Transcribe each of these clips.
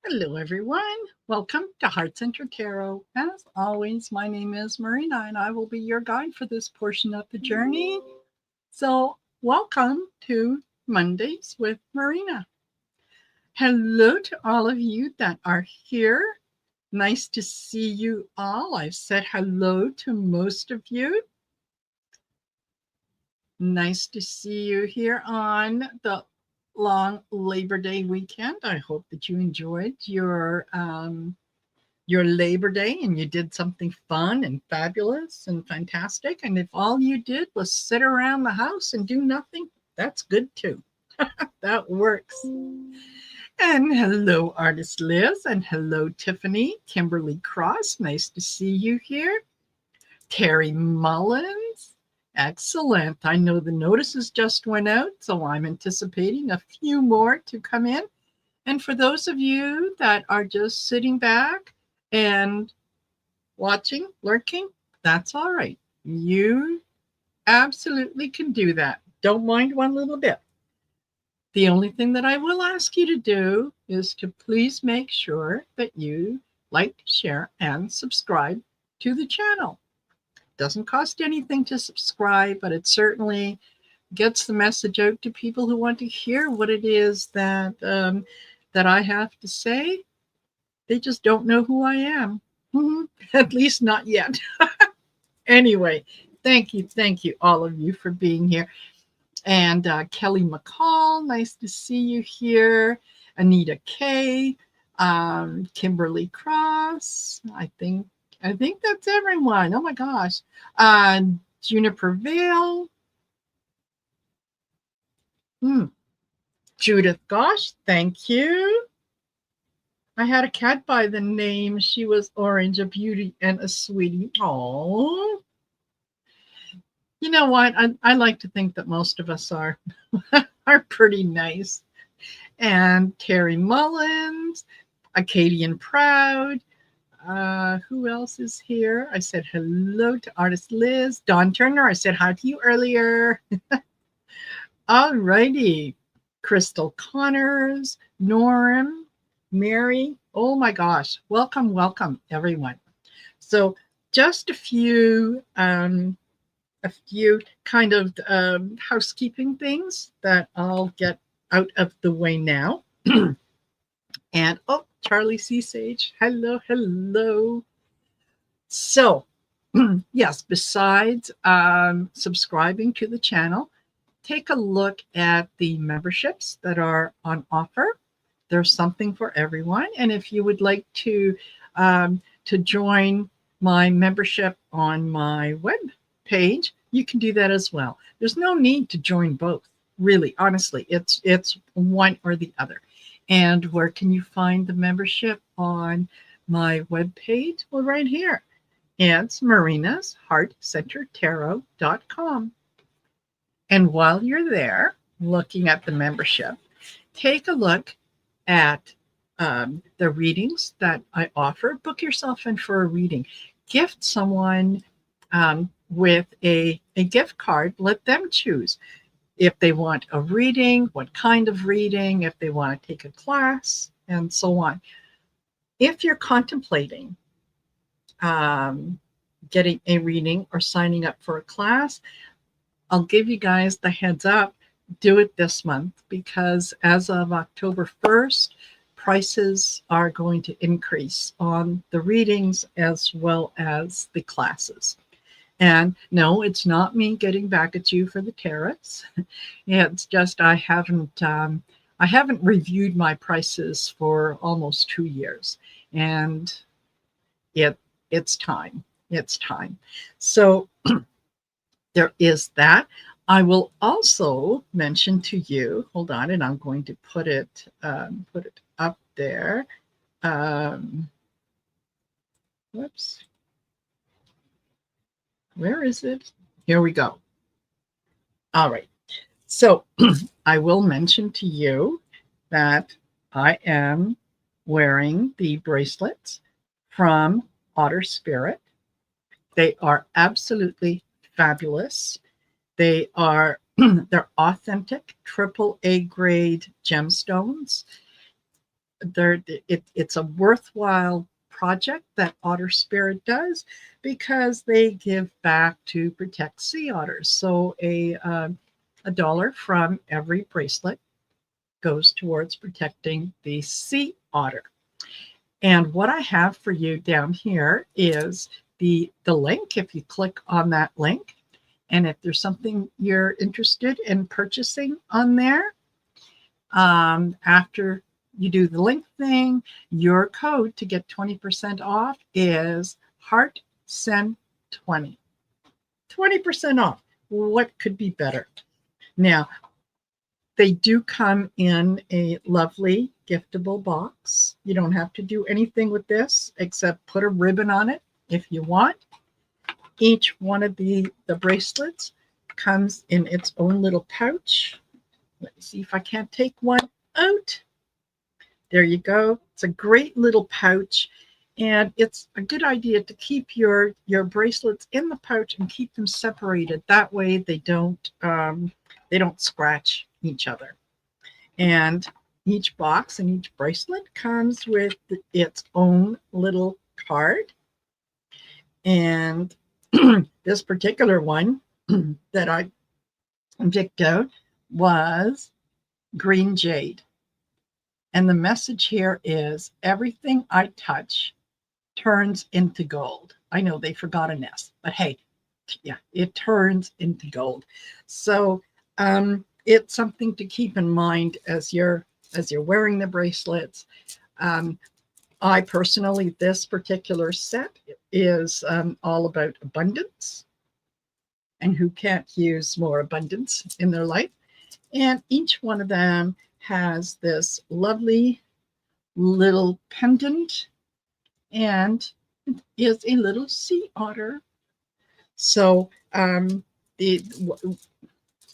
Hello, everyone. Welcome to Heart Center Tarot. As always, my name is Marina, and I will be your guide for this portion of the journey. So, welcome to Mondays with Marina. Hello to all of you that are here. Nice to see you all. I've said hello to most of you. Nice to see you here on the long Labor Day weekend. I hope that you enjoyed your Labor Day and you did something fun and fabulous and fantastic. And if all you did was sit around the house and do nothing, that's good too. That works. And hello, Artist Liz, and hello, Tiffany, Kimberly Cross. Nice to see you here. Terry Mullins. Excellent. I know the notices just went out, so I'm anticipating a few more to come in. And for those of you that are just sitting back and watching, lurking, that's all right. You absolutely can do that. Don't mind one little bit. The only thing that I will ask you to do is to please make sure that you like, share, and subscribe to the channel. Doesn't cost anything to subscribe, but it certainly gets the message out to people who want to hear what it is that I have to say. They just don't know who I am. At least not yet. Anyway, thank you, all of you for being here. And Kelly McCall, nice to see you here. Anita K, Kimberly Cross. I think that's everyone. Oh my gosh. Juniper Vale. Judith Gosh, thank you. I had a cat by the name. She was orange, a beauty and a sweetie. Oh, you know what? I like to think that most of us are pretty nice. And Terry Mullins, Acadian Proud. Who else is here? I said hello to Artist Liz. Dawn Turner, I said hi to you earlier. All righty. Crystal Connors, Norm, Mary. Oh my gosh. Welcome, everyone. So just a few kind of housekeeping things that I'll get out of the way now. And Charlie C. Sage, hello. So, yes, besides subscribing to the channel, take a look at the memberships that are on offer. There's something for everyone. And if you would like to join my membership on my web page, you can do that as well. There's no need to join both. Really, honestly, it's one or the other. And where can you find the membership on my webpage? Well, right here. It's marinasheartcentertarot.com. And while you're there looking at the membership, take a look at the readings that I offer. Book yourself in for a reading. Gift someone with a gift card. Let them choose if they want a reading, what kind of reading, if they want to take a class, and so on. If you're contemplating getting a reading or signing up for a class, I'll give you guys the heads up. Do it this month, because as of October 1st, prices are going to increase on the readings as well as the classes. And no, it's not me getting back at you for the tariffs. It's just I haven't reviewed my prices for almost 2 years, and it's time. It's time. So there is that. I will also mention to you. Hold on, and I'm going to put it up there. Whoops. Where is it? Here we go. All right. So I will mention to you that I am wearing the bracelets from Otter Spirit. They are absolutely fabulous. They're authentic AAA grade gemstones. it's a worthwhile project that Otter Spirit does because they give back to protect sea otters. So a dollar from every bracelet goes towards protecting the sea otter. And what I have for you down here is the link. If you click on that link, and if there's something you're interested in purchasing on there, after you do the link thing, your code to get 20% off is HeartSend20. 20% off. What could be better? Now, they do come in a lovely giftable box. You don't have to do anything with this except put a ribbon on it if you want. Each one of the bracelets comes in its own little pouch. Let me see if I can't take one out. There you go. It's a great little pouch, and it's a good idea to keep your bracelets in the pouch and keep them separated. That way they don't scratch each other. And each box and each bracelet comes with its own little card. And this particular one that I picked out was green jade. And the message here is everything I touch turns into gold. I know they forgot an S, but hey, yeah, it turns into gold. So it's something to keep in mind as you're wearing the bracelets. I personally, this particular set is all about abundance, and who can't use more abundance in their life? And each one of them has this lovely little pendant, and it is a little sea otter. So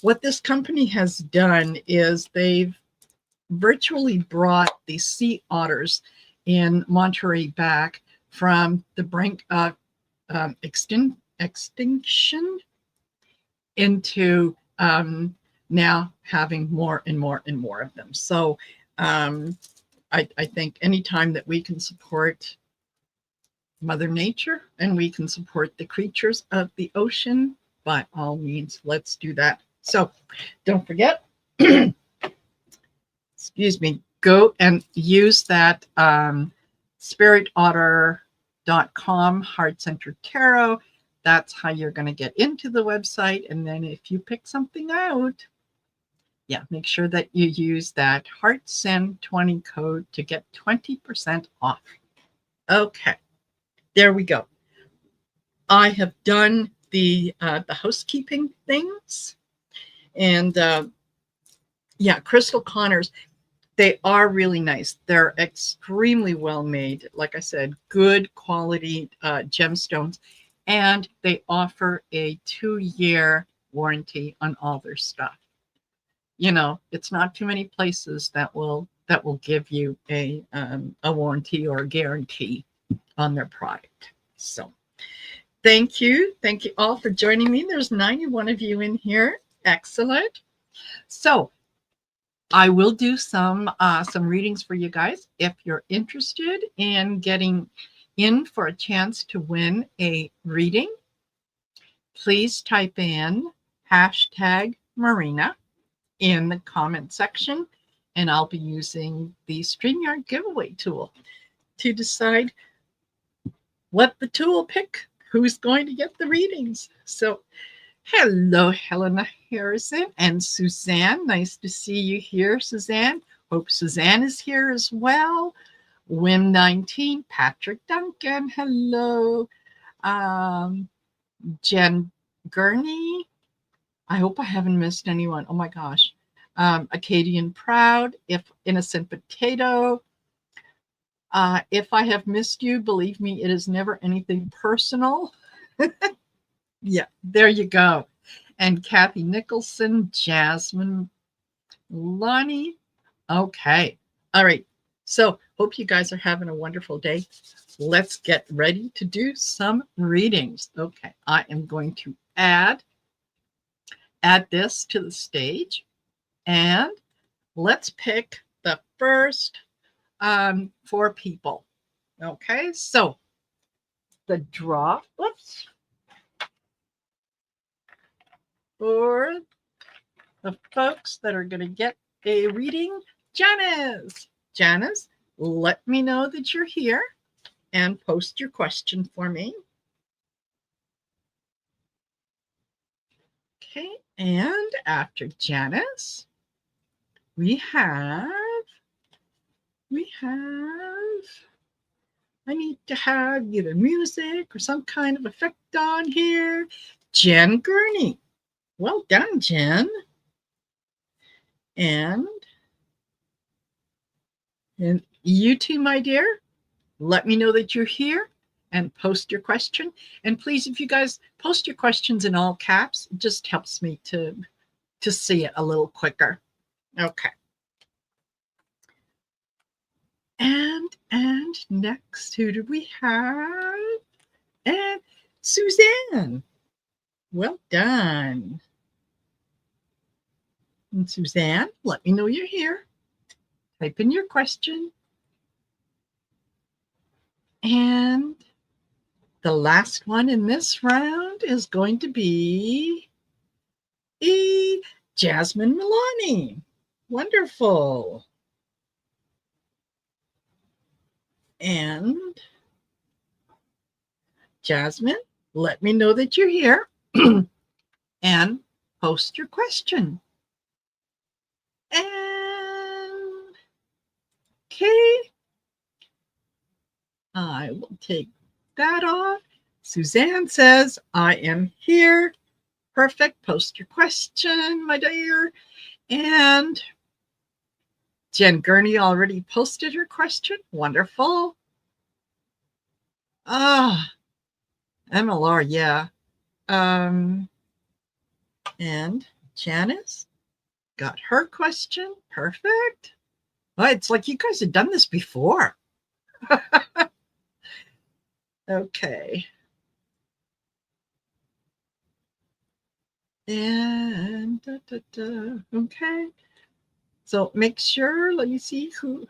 what this company has done is they've virtually brought the sea otters in Monterey back from the brink of extinction into now having more and more and more of them. So I think anytime that we can support Mother Nature and we can support the creatures of the ocean, by all means, let's do that. So don't forget, excuse me, go and use that spiritotter.com Heart Center Tarot. That's how you're going to get into the website. And then if you pick something out, yeah, make sure that you use that HeartSend20 code to get 20% off. Okay, there we go. I have done the housekeeping things. And yeah, Crystal Connors, they are really nice. They're extremely well made. Like I said, good quality gemstones. And they offer a 2-year warranty on all their stuff. You know, it's not too many places that will give you a warranty or a guarantee on their product. So thank you all for joining me. There's 91 of you in here. Excellent. So I will do some readings for you guys. If you're interested in getting in for a chance to win a reading, please type in #Marina in the comment section, and I'll be using the StreamYard giveaway tool to decide what the tool pick, who's going to get the readings. So hello, Helena Harrison and Suzanne. Nice to see you here, Suzanne. Hope Suzanne is here as well. Whim 19, Patrick Duncan. Hello. Jen Gurney. I hope I haven't missed anyone. Oh my gosh. Acadian Proud, If Innocent Potato. If I have missed you, believe me, it is never anything personal. Yeah, there you go. And Kathy Nicholson, Jasmine, Lonnie. Okay. All right. So hope you guys are having a wonderful day. Let's get ready to do some readings. Okay. I am going to add this to the stage, and let's pick the first for people. Okay, so the draw, for the folks that are going to get a reading, Janice. Janice, let me know that you're here and post your question for me. Okay, and after Janice, we have, I need to have either music or some kind of effect on here. Jen Gurney. Well done, Jen. And you too, my dear, let me know that you're here and post your question. And please, if you guys post your questions in all caps, it just helps me to see it a little quicker. Okay. And next, who do we have? And Suzanne. Well done. And Suzanne, let me know you're here. Type in your question. And the last one in this round is going to be Jasmine Milani. Wonderful. And Jasmine, let me know that you're here and post your question. And okay, I will take that off. Suzanne says, I am here. Perfect. Post your question, my dear. And Jen Gurney already posted her question. Wonderful. MLR, yeah. And Janice got her question. Perfect. Well, it's like you guys have done this before. Okay. And okay. So make sure, let me see who.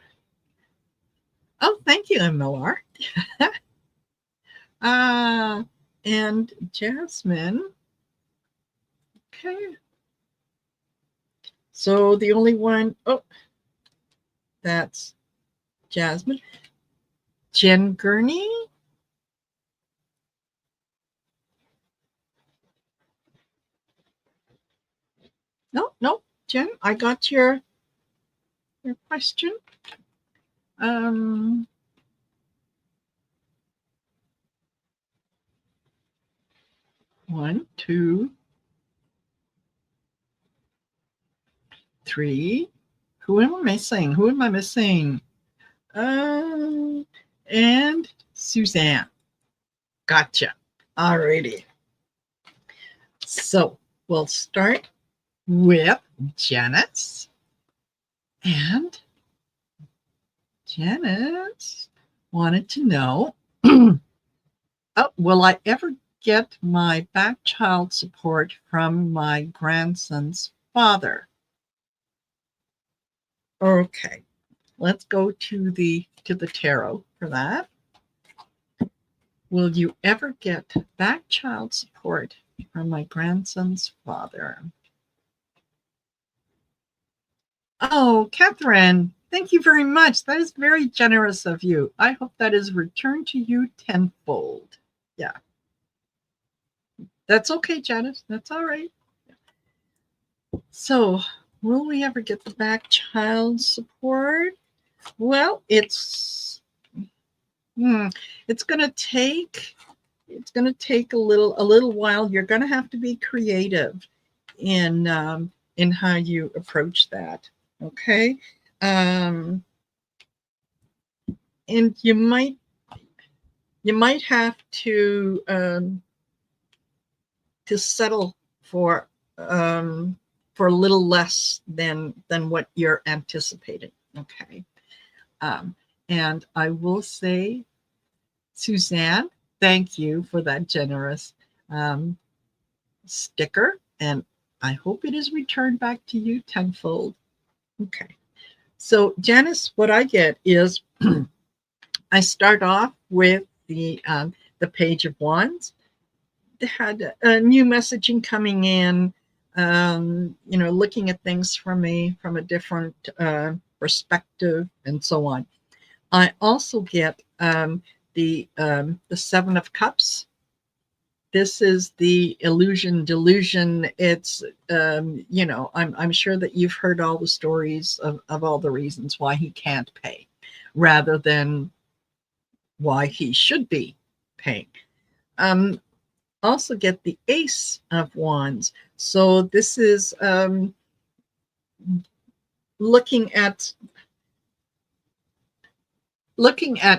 Oh, thank you, MLR. And Jasmine. Okay. So the only one, that's Jasmine. Jen Gurney. No, Jen, I got your question. 1, 2, 3. Who am I missing? And Suzanne. Gotcha. Alrighty. So we'll start with Janice. And Janice wanted to know, will I ever get my back child support from my grandson's father? Okay, let's go to the tarot for that. Will you ever get back child support from my grandson's father? Oh, Catherine, thank you very much. That is very generous of you. I hope that is returned to you tenfold. Yeah. That's okay, Janice. That's all right. So, will we ever get the back child support? Well, it's going to take a little while. You're going to have to be creative in how you approach that. Okay. And you might have to settle for a little less than what you're anticipating. Okay. And I will say, Suzanne, thank you for that generous sticker, and I hope it is returned back to you tenfold. Okay. So Janice, what I get is I start off with the Page of Wands. They had a new messaging coming in, looking at things from a different perspective and so on. I also get the Seven of Cups. This is the illusion delusion. It's I'm sure that you've heard all the stories of all the reasons why he can't pay, rather than why he should be paying. Also get the Ace of Wands. So this is looking at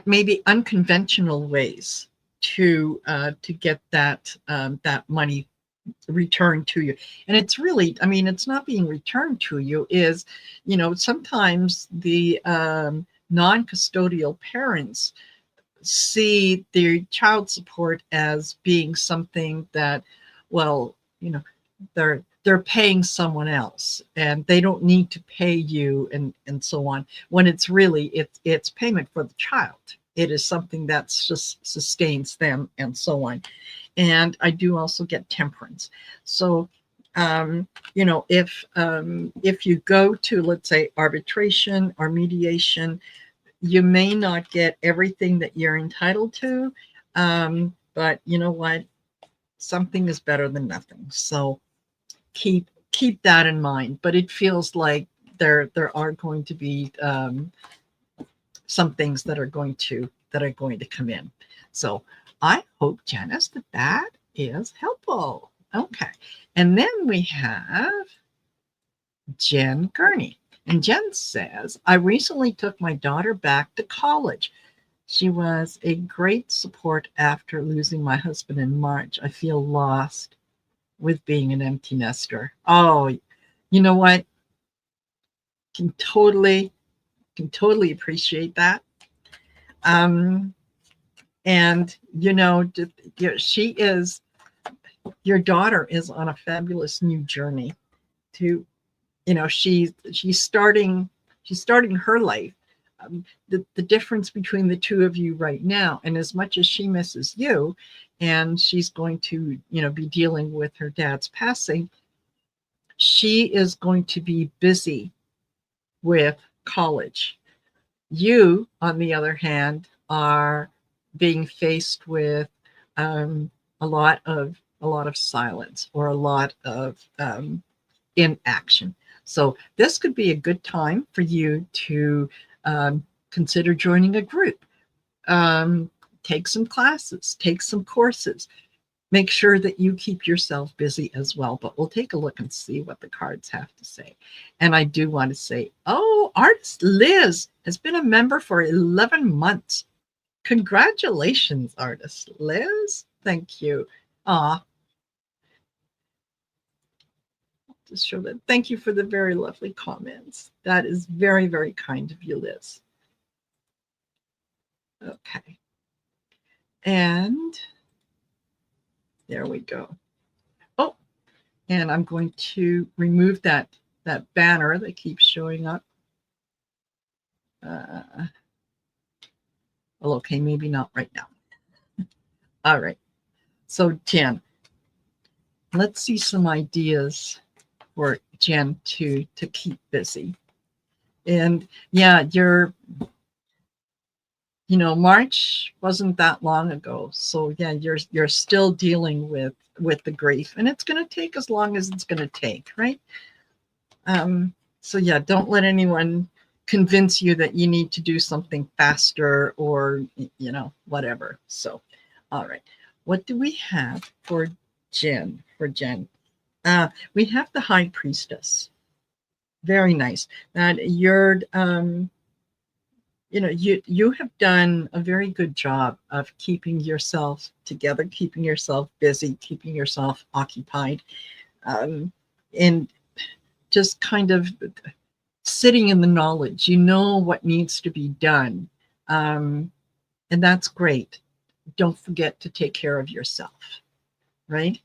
maybe unconventional ways to get that money returned to you. And it's really, I mean, it's not being returned to you, is, sometimes the non-custodial parents see their child support as being something that, well, they're paying someone else and they don't need to pay you, and so on, when it's really it's payment for the child. It is something that just sustains them and so on. And I do also get Temperance. So if you go to, let's say, arbitration or mediation, you may not get everything that you're entitled to, but you know what? Something is better than nothing. So keep that in mind. But it feels like there are going to be some things that are going to come in. So I hope, Janice, that is helpful. Okay, and then we have Jen Gurney. And Jen says, I recently took my daughter back to college. She was a great support after losing my husband in March. I feel lost with being an empty nester. Oh, you know what? Can totally appreciate that. And she is, your daughter is on a fabulous new journey to, she's starting her life. The difference between the two of you right now, and as much as she misses you, and she's going to, be dealing with her dad's passing, she is going to be busy with college. You, on the other hand, are being faced with a lot of silence, or a lot of inaction. So this could be a good time for you to consider joining a group, take some classes, take some courses. Make sure that you keep yourself busy as well. But we'll take a look and see what the cards have to say. And I do want to say, artist Liz has been a member for 11 months. Congratulations, artist Liz. Thank you. Just show that. Thank you for the very lovely comments. That is very, very kind of you, Liz. Okay. And there we go. Oh, and I'm going to remove that banner that keeps showing up. Well, okay, maybe not right now. All right. So Jen, let's see some ideas for Jen to keep busy. And yeah, March wasn't that long ago. So yeah, you're still dealing with the grief, and it's going to take as long as it's going to take, right? So yeah, don't let anyone convince you that you need to do something faster, or whatever. So, all right, what do we have for Jen? We have the High Priestess. Very nice. That you're you have done a very good job of keeping yourself together, keeping yourself busy, keeping yourself occupied, and just kind of sitting in the knowledge. You know what needs to be done, and that's great. Don't forget to take care of yourself, right?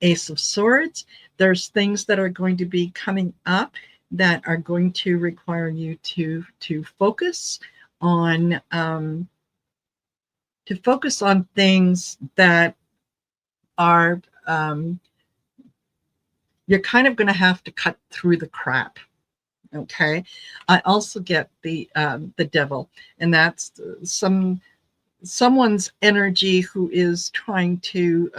Ace of Swords. There's things that are going to be coming up that are going to require you to focus on things that are you're kind of going to have to cut through the crap. Okay, I also get the devil, and that's someone's energy who is trying to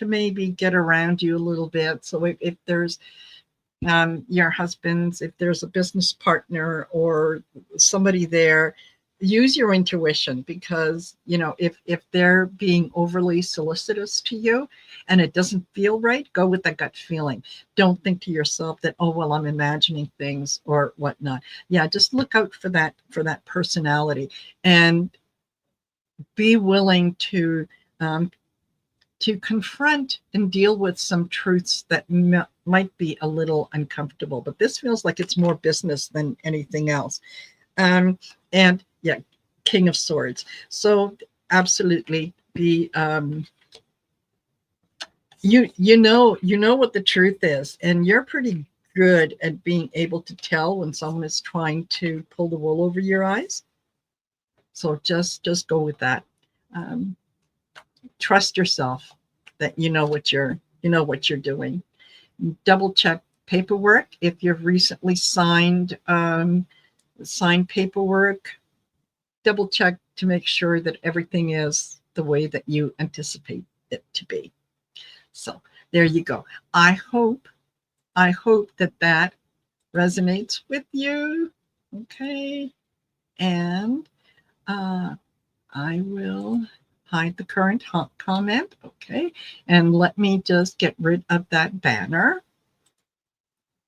maybe get around you a little bit. So if there's your husband's, if there's a business partner or somebody there, use your intuition, because if they're being overly solicitous to you and it doesn't feel right, go with that gut feeling. Don't think to yourself that, oh well, I'm imagining things or whatnot. Yeah, just look out for that personality, and be willing to confront and deal with some truths that might be a little uncomfortable. But this feels like it's more business than anything else. And yeah, King of Swords. So absolutely be you know what the truth is, and you're pretty good at being able to tell when someone is trying to pull the wool over your eyes. So just go with that. Trust yourself that you know what you're doing. Double check paperwork. If you've recently signed paperwork, double check to make sure that everything is the way that you anticipate it to be. So there you go. I hope that resonates with you. Okay. And I will hide the current comment. Okay. And let me just get rid of that banner.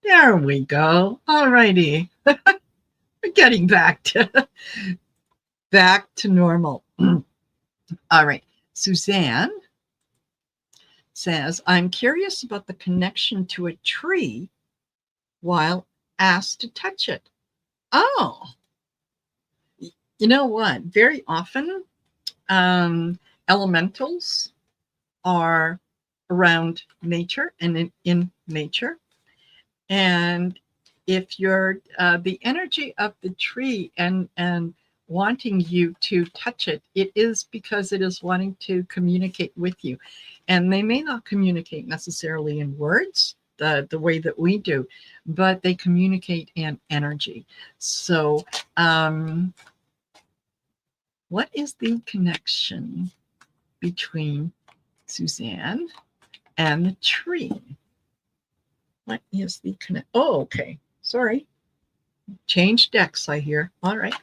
There we go. All righty. We're getting back to normal. All right. Suzanne says, I'm curious about the connection to a tree while asked to touch it. Oh, you know what? Very often, elementals are around nature and in nature. And if you're the energy of the tree and wanting you to touch it, it is because it is wanting to communicate with you. And they may not communicate necessarily in words the way that we do, but they communicate in energy. So what is the connection between Suzanne and the tree? What is the connect? Oh, okay. Sorry. Change decks, I hear. All right.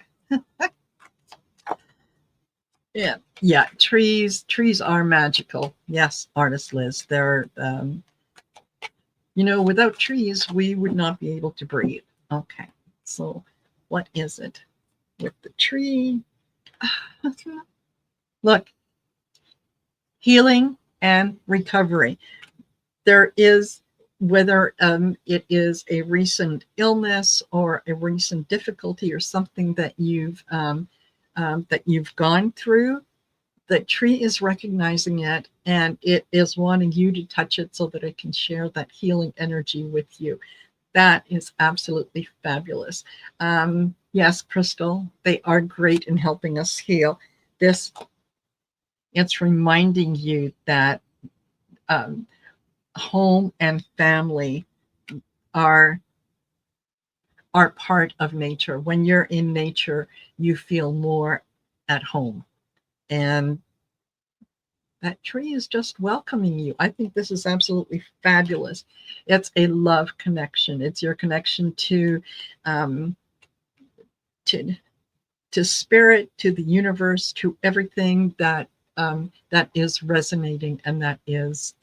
Yeah. Trees are magical. Yes, artist Liz. They're, without trees, we would not be able to breathe. Okay. So what is it with the tree? Look, healing and recovery. There is, whether it is a recent illness or a recent difficulty or something that you've gone through, the tree is recognizing it, and it is wanting you to touch it so that it can share that healing energy with you. That is absolutely fabulous. Yes, Crystal, they are great in helping us heal. It's reminding you that home and family are part of nature. When you're in nature, you feel more at home. And that tree is just welcoming you. I think this is absolutely fabulous. It's a love connection. It's your connection to spirit, to the universe, to everything that is resonating and that is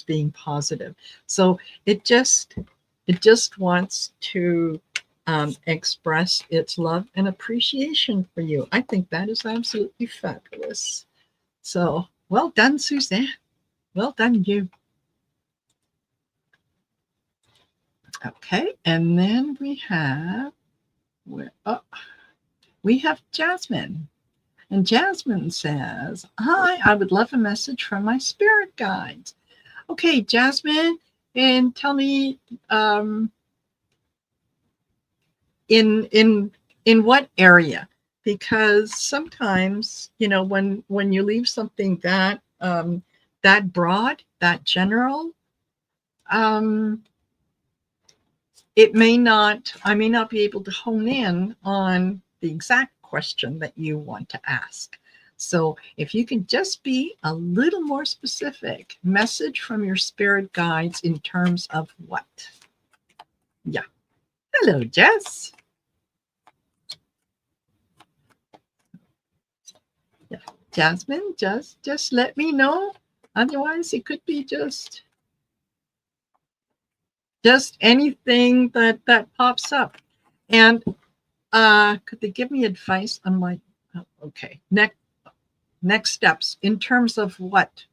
being positive. So it just wants to express its love and appreciation for you. I think that is absolutely fabulous. So well done, Suzanne. Well done, you. Okay, and then we have Jasmine. And Jasmine says, hi, I would love a message from my spirit guides. Okay, Jasmine, and tell me, in what area? Because sometimes, when you leave something that broad, that general, um, I may not be able to hone in on the exact question that you want to ask. So if you can just be a little more specific, message from your spirit guides in terms of what? Yeah. Hello, Jess. Yeah. Jasmine, just let me know. Otherwise, it could be just anything that pops up. And could they give me advice on my okay, next steps in terms of what?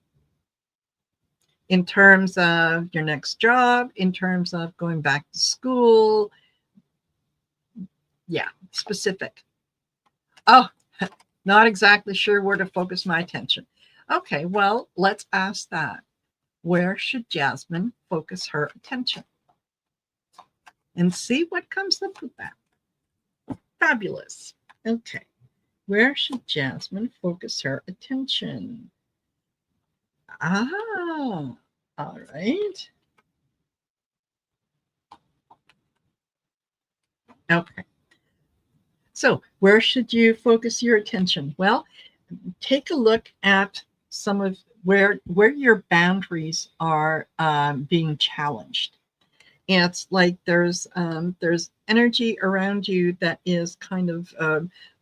In terms of your next job, in terms of going back to school? Yeah, specific. Oh, not exactly sure where to focus my attention. Okay, well, let's ask that. Where should Jasmine focus her attention? And see what comes up with that. Fabulous. Okay. Where should Jasmine focus her attention? Ah, all right. Okay. So, where should you focus your attention? Well, take a look at some of where your boundaries are being challenged. And it's like there's energy around you that is kind of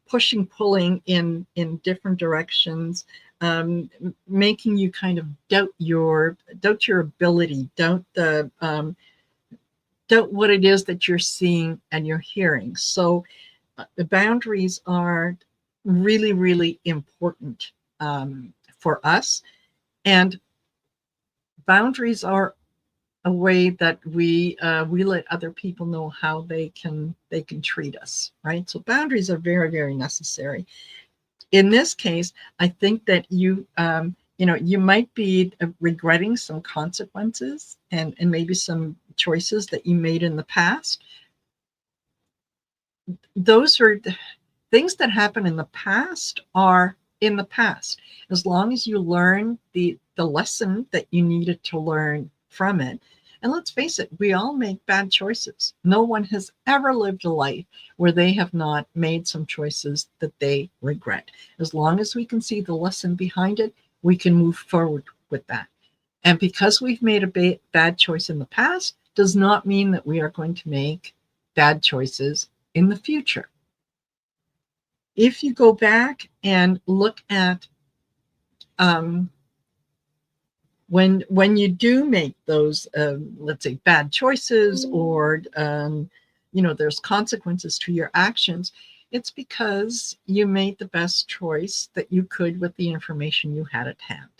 pushing, pulling in different directions, making you kind of doubt your ability, doubt what it is that you're seeing and you're hearing. So the boundaries are really, really important for us, and boundaries are a way that we let other people know how they can treat us, right? So boundaries are very, very necessary. In this case, I think that you might be regretting some consequences and maybe some choices that you made in the past. Those are things that happen in the past are in the past. As long as you learn the lesson that you needed to learn from it. And let's face it, we all make bad choices. No one has ever lived a life where they have not made some choices that they regret. As long as we can see the lesson behind it, we can move forward with that. And because we've made a bad choice in the past does not mean that we are going to make bad choices in the future. If you go back and look at when you do make those, let's say, bad choices, or there's consequences to your actions, it's because you made the best choice that you could with the information you had at hand.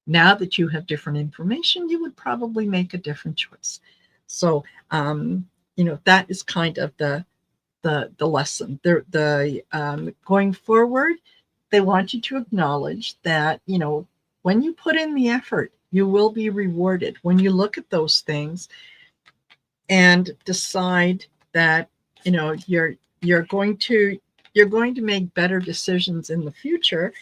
Now that you have different information, you would probably make a different choice. So that is kind of the lesson. Going forward, they want you to acknowledge that when you put in the effort, you will be rewarded. When you look at those things and decide that you're going to make better decisions in the future,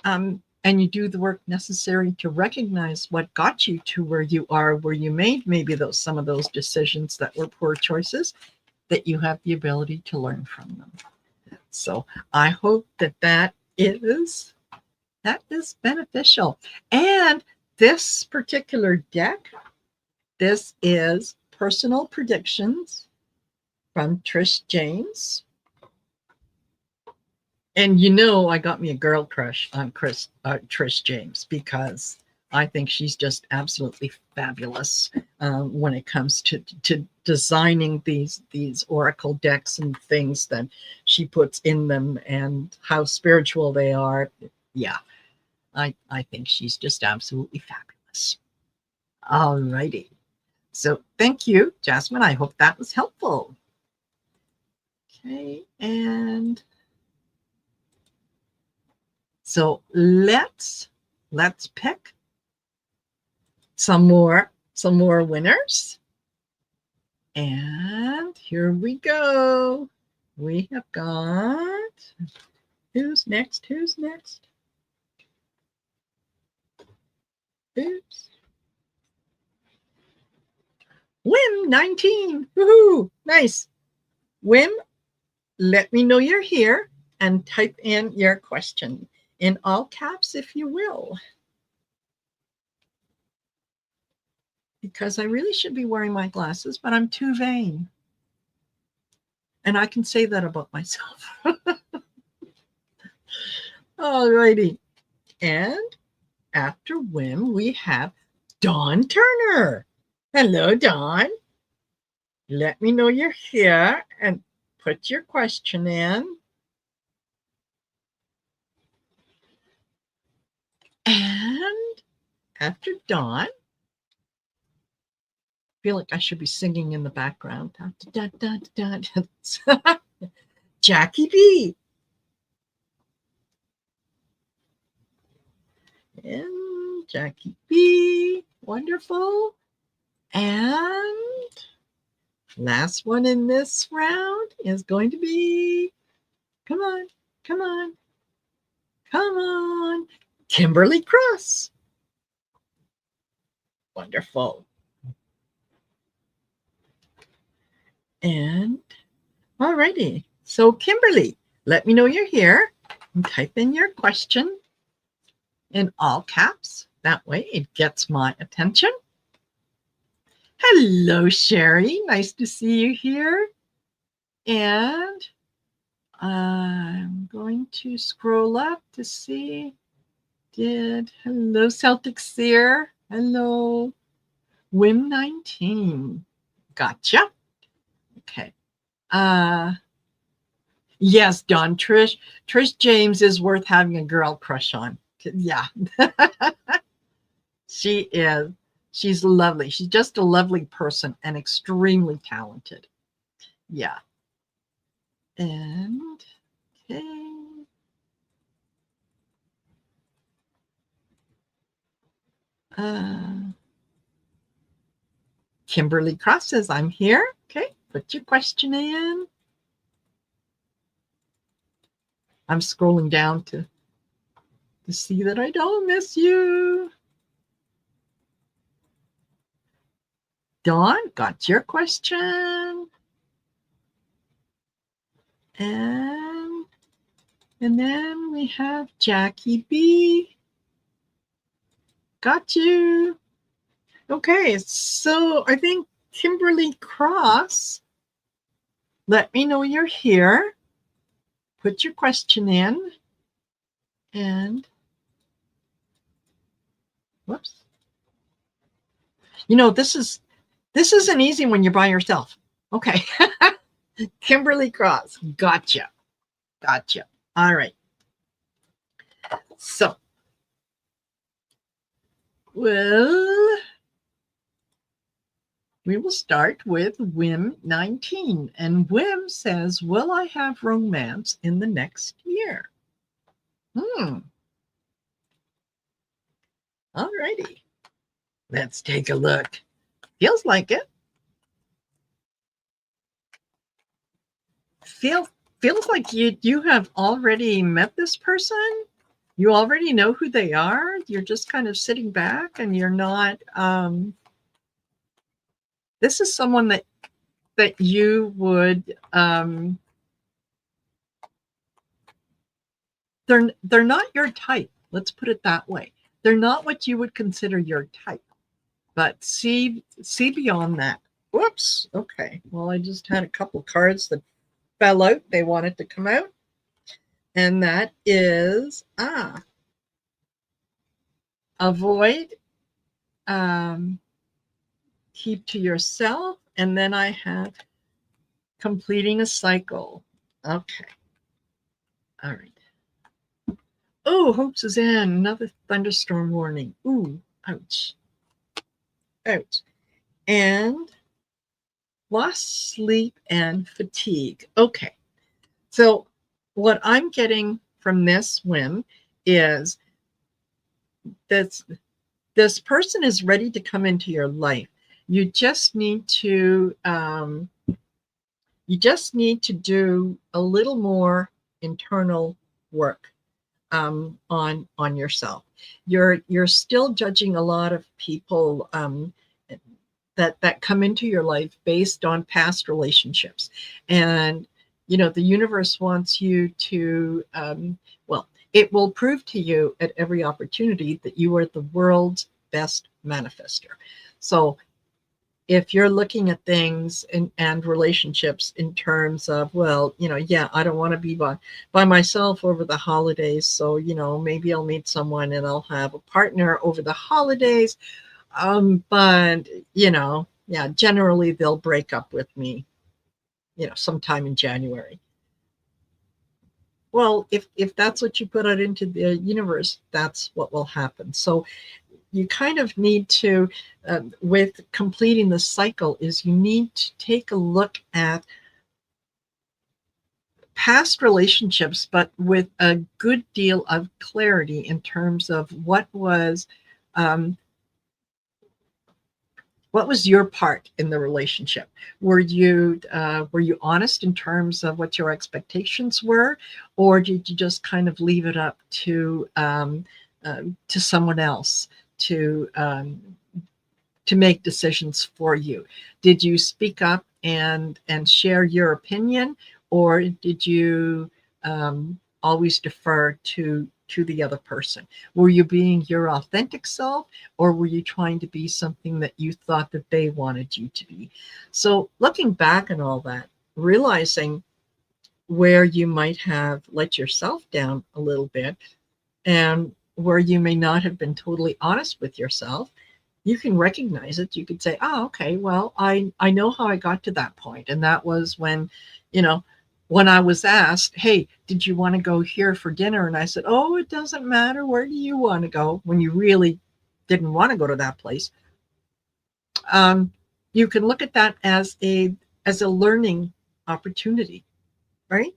and you do the work necessary to recognize what got you to where you are, where you made maybe some of those decisions that were poor choices, that you have the ability to learn from them. So I hope that is beneficial. And this particular deck, this is Personal Predictions from Trish James. And I got me a girl crush on Trish James, because I think she's just absolutely fabulous when it comes to designing these oracle decks and things that she puts in them and how spiritual they are. Yeah, I think she's just absolutely fabulous. All righty. So thank you, Jasmine. I hope that was helpful. Okay, and so let's pick some more winners. And here we go. We have got, who's next? Who's next? Oops. Whim 19. Woohoo! Nice. Whim, let me know you're here and type in your question in all caps if you will. Because I really should be wearing my glasses, but I'm too vain. And I can say that about myself. All righty. And after Whim, we have Dawn Turner. Hello, Dawn. Let me know you're here and put your question in. And after Dawn, I feel like I should be singing in the background. Jackie B. And Jackie B. Wonderful. And last one in this round is going to be, come on, come on, come on, Kimberly Cross. Wonderful. And all righty. So Kimberly, let me know you're here and type in your question in all caps. That way it gets my attention. Hello, Sherry. Nice to see you here. And I'm going to scroll up to see. Hello, Celtic Seer. Hello, Whim 19. Gotcha. Okay. Yes, Don. Trish James is worth having a girl crush on. Yeah. She is. She's lovely. She's just a lovely person and extremely talented. Yeah. And okay. Kimberly Cross says, I'm here. Okay, put your question in. I'm scrolling down to see that I don't miss you. Dawn, got your question. And then we have Jackie B. Got you. Okay, so I think Kimberly Cross, let me know you're here. Put your question in. And whoops. You know, this isn't easy when you're by yourself. Okay. Kimberly Cross. Gotcha. All right. So, well, we will start with Whim 19. And Whim says, will I have romance in the next year? All righty. Let's take a look. Feels like it. Feels like you have already met this person. You already know who they are. You're just kind of sitting back and you're not this is someone that you would they're not your type. Let's put it that way. They're not what you would consider your type. But see beyond that. Whoops. Okay. Well, I just had a couple cards that fell out. They wanted to come out. And that is avoid, keep to yourself. And then I have completing a cycle. Okay. All right. Oh, Hope Suzanne, another thunderstorm warning. Ooh, ouch. Ouch. And lost sleep and fatigue. Okay. So what I'm getting from this Whim is this person is ready to come into your life. You just need to do a little more internal work on yourself. You're still judging a lot of people that come into your life based on past relationships, and the universe wants you to well, it will prove to you at every opportunity that you are the world's best manifester. So if you're looking at things and relationships in terms of, well, yeah, I don't want to be by myself over the holidays. So, maybe I'll meet someone and I'll have a partner over the holidays. But, yeah, generally they'll break up with me, sometime in January. Well, if that's what you put out into the universe, that's what will happen. So you kind of need to, with completing the cycle, is you need to take a look at past relationships, but with a good deal of clarity in terms of what was your part in the relationship. Were you honest in terms of what your expectations were, or did you just kind of leave it up to someone else to make decisions for you? Did you speak up and share your opinion, or did you always defer to the other person? Were you being your authentic self, or were you trying to be something that you thought that they wanted you to be? So looking back on all that, realizing where you might have let yourself down a little bit, and where you may not have been totally honest with yourself, you can recognize it. You could say, oh, okay, well, I know how I got to that point. And that was when I was asked, hey, did you want to go here for dinner? And I said, oh, it doesn't matter. Where do you want to go? When you really didn't want to go to that place. You can look at that as a learning opportunity, right?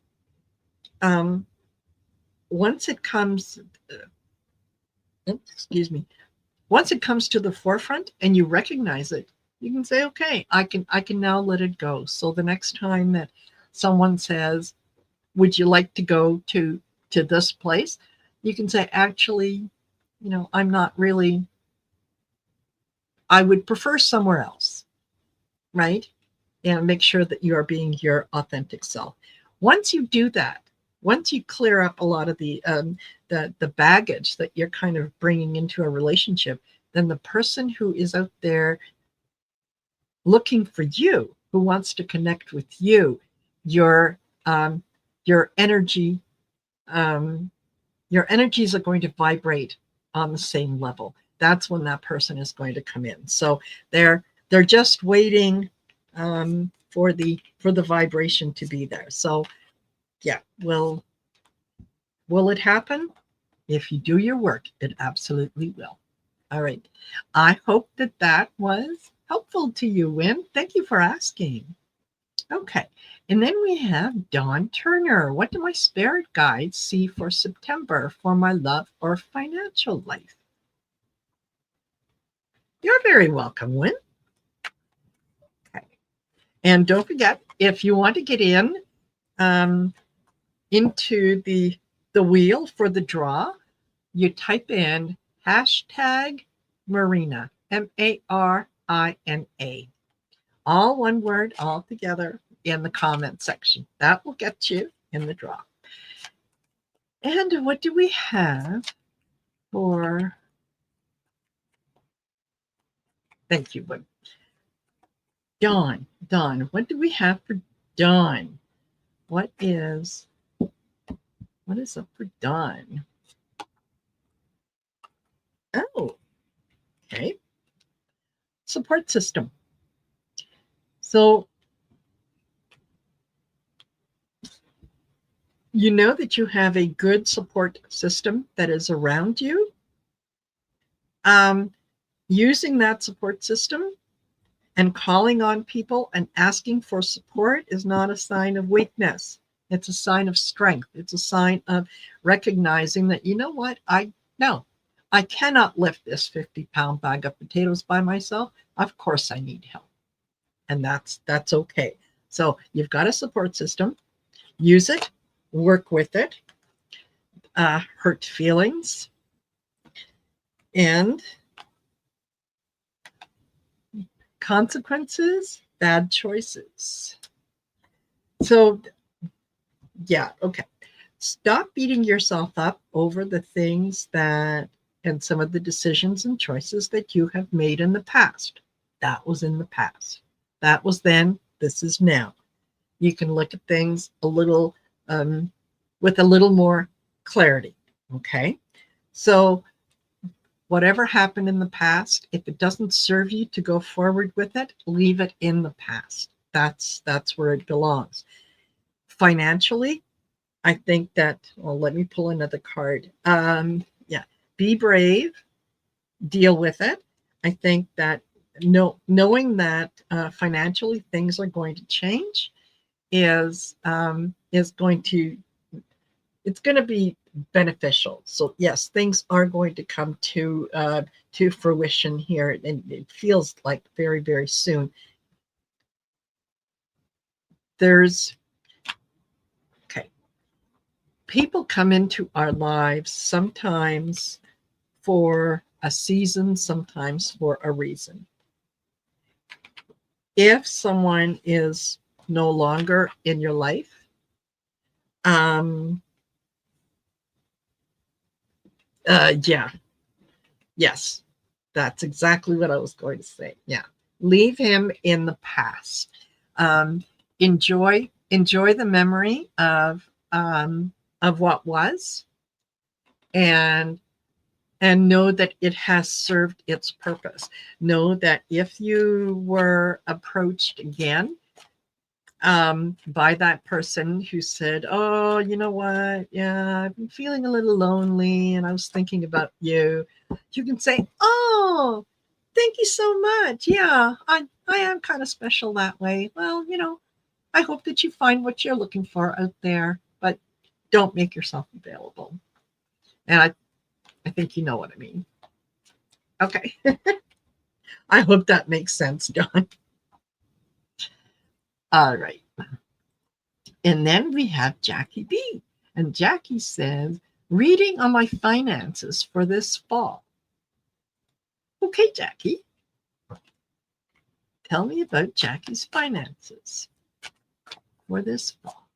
Once it comes, excuse me, once it comes to the forefront and you recognize it, you can say, okay, I can now let it go. So the next time that someone says, would you like to go to this place? You can say, actually, I'm not really, I would prefer somewhere else, right? And make sure that you are being your authentic self. Once you do that, once you clear up a lot of the baggage that you're kind of bringing into a relationship, then the person who is out there looking for you, who wants to connect with you, your energy, your energies are going to vibrate on the same level. That's when that person is going to come in. So they're just waiting for the vibration to be there. So yeah, will it happen? If you do your work, it absolutely will. All right. I hope that was helpful to you, Whim. Thank you for asking. Okay. And then we have Dawn Turner. What do my spirit guides see for September for my love or financial life? You're very welcome, Whim. Okay. And don't forget, if you want to get into the wheel for the draw, you type in hashtag Marina, Marina, all one word, all together, in the comment section. That will get you in the draw. And what do we have for? Thank you, Dawn. Dawn, what do we have for Dawn? What is up for Dawn? Oh, okay. Support system. So you know that you have a good support system that is around you. Using that support system and calling on people and asking for support is not a sign of weakness. It's a sign of strength. It's a sign of recognizing that, you know what, I cannot lift this 50-pound bag of potatoes by myself. Of course I need help. And that's okay. So you've got a support system, use it, work with it, hurt feelings, and consequences, bad choices. So yeah, okay. Stop beating yourself up over the things that and some of the decisions and choices that you have made in the past. That was in the past. That was then, this is now. You can look at things a little with a little more clarity. Okay. So whatever happened in the past, if it doesn't serve you to go forward with it, leave it in the past. That's where it belongs. Financially, I think that, well, let me pull another card. Yeah, be brave, deal with it. I think that knowing that financially things are going to change is going to, it's going to be beneficial. So yes, things are going to come to fruition here, and it feels like very, very soon. There's okay. People come into our lives sometimes for a season, sometimes for a reason. If someone is no longer in your life, yeah, yes, that's exactly what I was going to say. Yeah, leave him in the past. Enjoy the memory of what was, and know that it has served its purpose. Know that if you were approached again by that person who said, oh, you know what? Yeah, I've been feeling a little lonely and I was thinking about you. You can say, oh, thank you so much. Yeah, I am kind of special that way. Well, I hope that you find what you're looking for out there, but don't make yourself available. And I think you know what I mean. Okay. I hope that makes sense, Don. All right. And then we have Jackie B. And Jackie says, reading on my finances for this fall. Okay, Jackie. Tell me about Jackie's finances for this fall.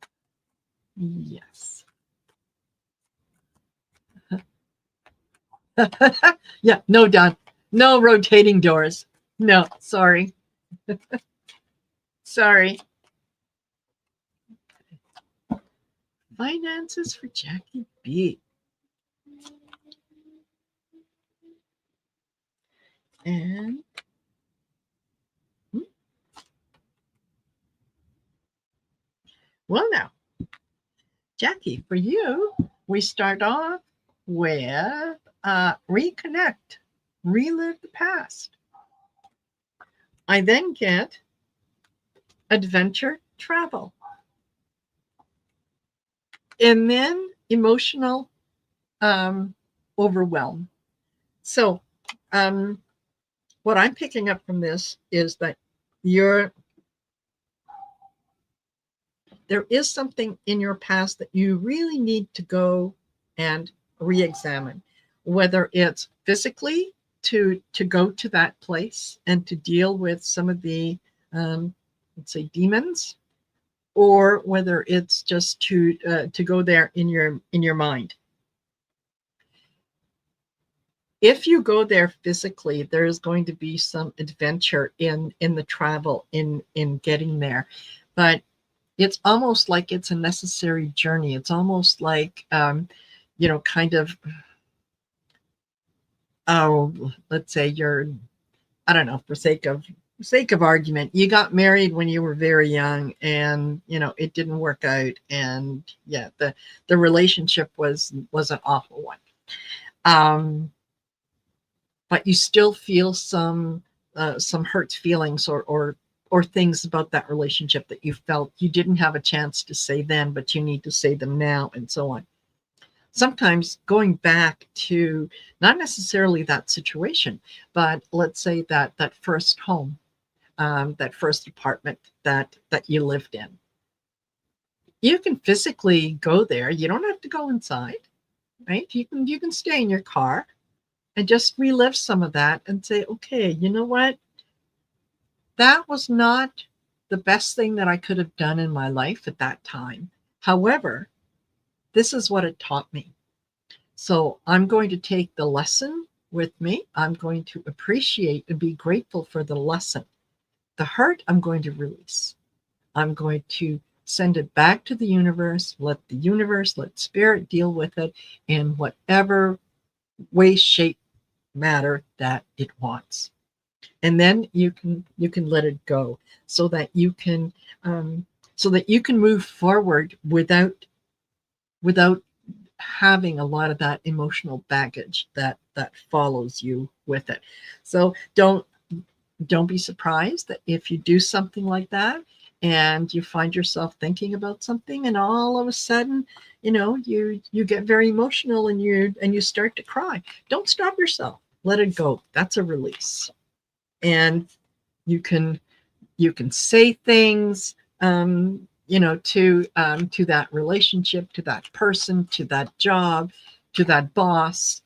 Yes. Yeah, no, Don. No rotating doors. No, sorry. Sorry. Finances for Jackie B. And well, now, Jackie, for you, we start off with reconnect, relive the past. I then get adventure, travel, and then emotional overwhelm. So, what I'm picking up from this is that there is something in your past that you really need to go and re-examine, whether it's physically to go to that place and to deal with some of the let's say demons, or whether it's just to go there in your mind. If you go there physically, there is going to be some adventure in the travel, in getting there, but it's almost like it's a necessary journey. It's almost like kind of, oh, let's say you're, I don't know, for sake of argument, you got married when you were very young, and it didn't work out, and yeah, the relationship was an awful one. But you still feel some hurt feelings, or things about that relationship that you felt you didn't have a chance to say then, but you need to say them now, and so on. sometimes going back to not necessarily that situation, but let's say that first home, that first apartment that you lived in. You can physically go there. You don't have to go inside, right? You can stay in your car and just relive some of that and say, okay, you know what? That was not the best thing that I could have done in my life at that time. However, this is what it taught me. So I'm going to take the lesson with me. I'm going to appreciate and be grateful for the lesson. The hurt, I'm going to release. I'm going to send it back to the universe, let spirit deal with it in whatever way, shape, matter that it wants. And then you can let it go so that you can move forward without having a lot of that emotional baggage that follows you with it. So don't be surprised that if you do something like that and you find yourself thinking about something and all of a sudden, you get very emotional and you start to cry. Don't stop yourself. Let it go. That's a release. And you can say things to that relationship, to that person, to that job, to that boss,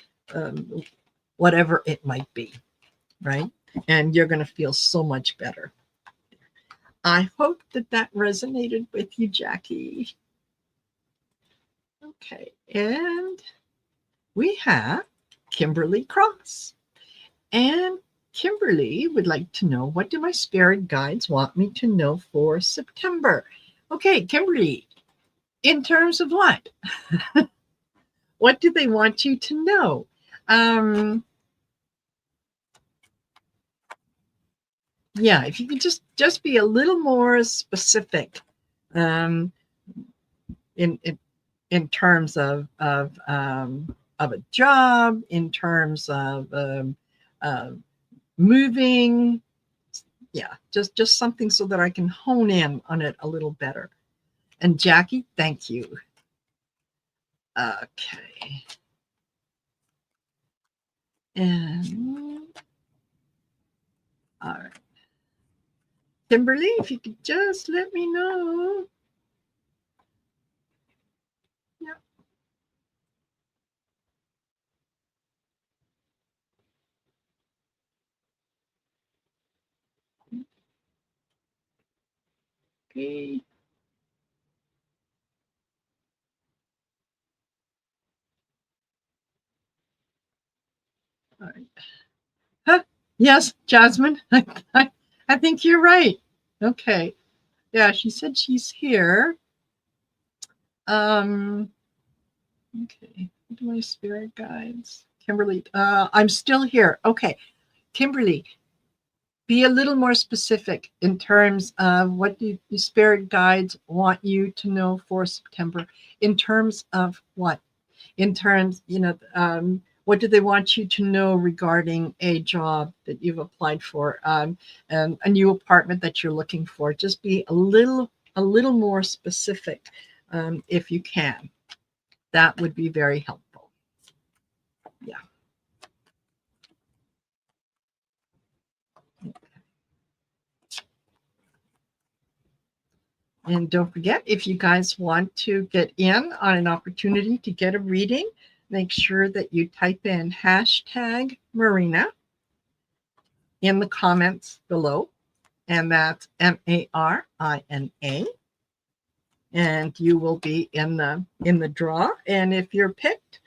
whatever it might be, right? And you're going to feel so much better. I hope that resonated with you, Jackie. Okay, and we have Kimberly Cross. And Kimberly would like to know, what do my spirit guides want me to know for September? Okay, Kimberly, in terms of what? What do they want you to know? Yeah, if you could just be a little more specific, in terms of a job, in terms of moving. Yeah, just something so that I can hone in on it a little better. And Jackie, thank you. Okay. And all right. Kimberly, if you could just let me know. Yeah. Okay. All right. Huh? Yes, Jasmine. I think you're right. Okay. Yeah, she said she's here. Um, okay. What do my spirit guides? Kimberly, I'm still here. Okay. Kimberly, be a little more specific in terms of what do the spirit guides want you to know for September. In terms of what? In terms, what do they want you to know regarding a job that you've applied for, and a new apartment that you're looking for? Just be a little more specific, if you can. That would be very helpful. Yeah. And don't forget, if you guys want to get in on an opportunity to get a reading, make sure that you type in hashtag Marina in the comments below. And that's Marina. And you will be in the draw. And if you're picked,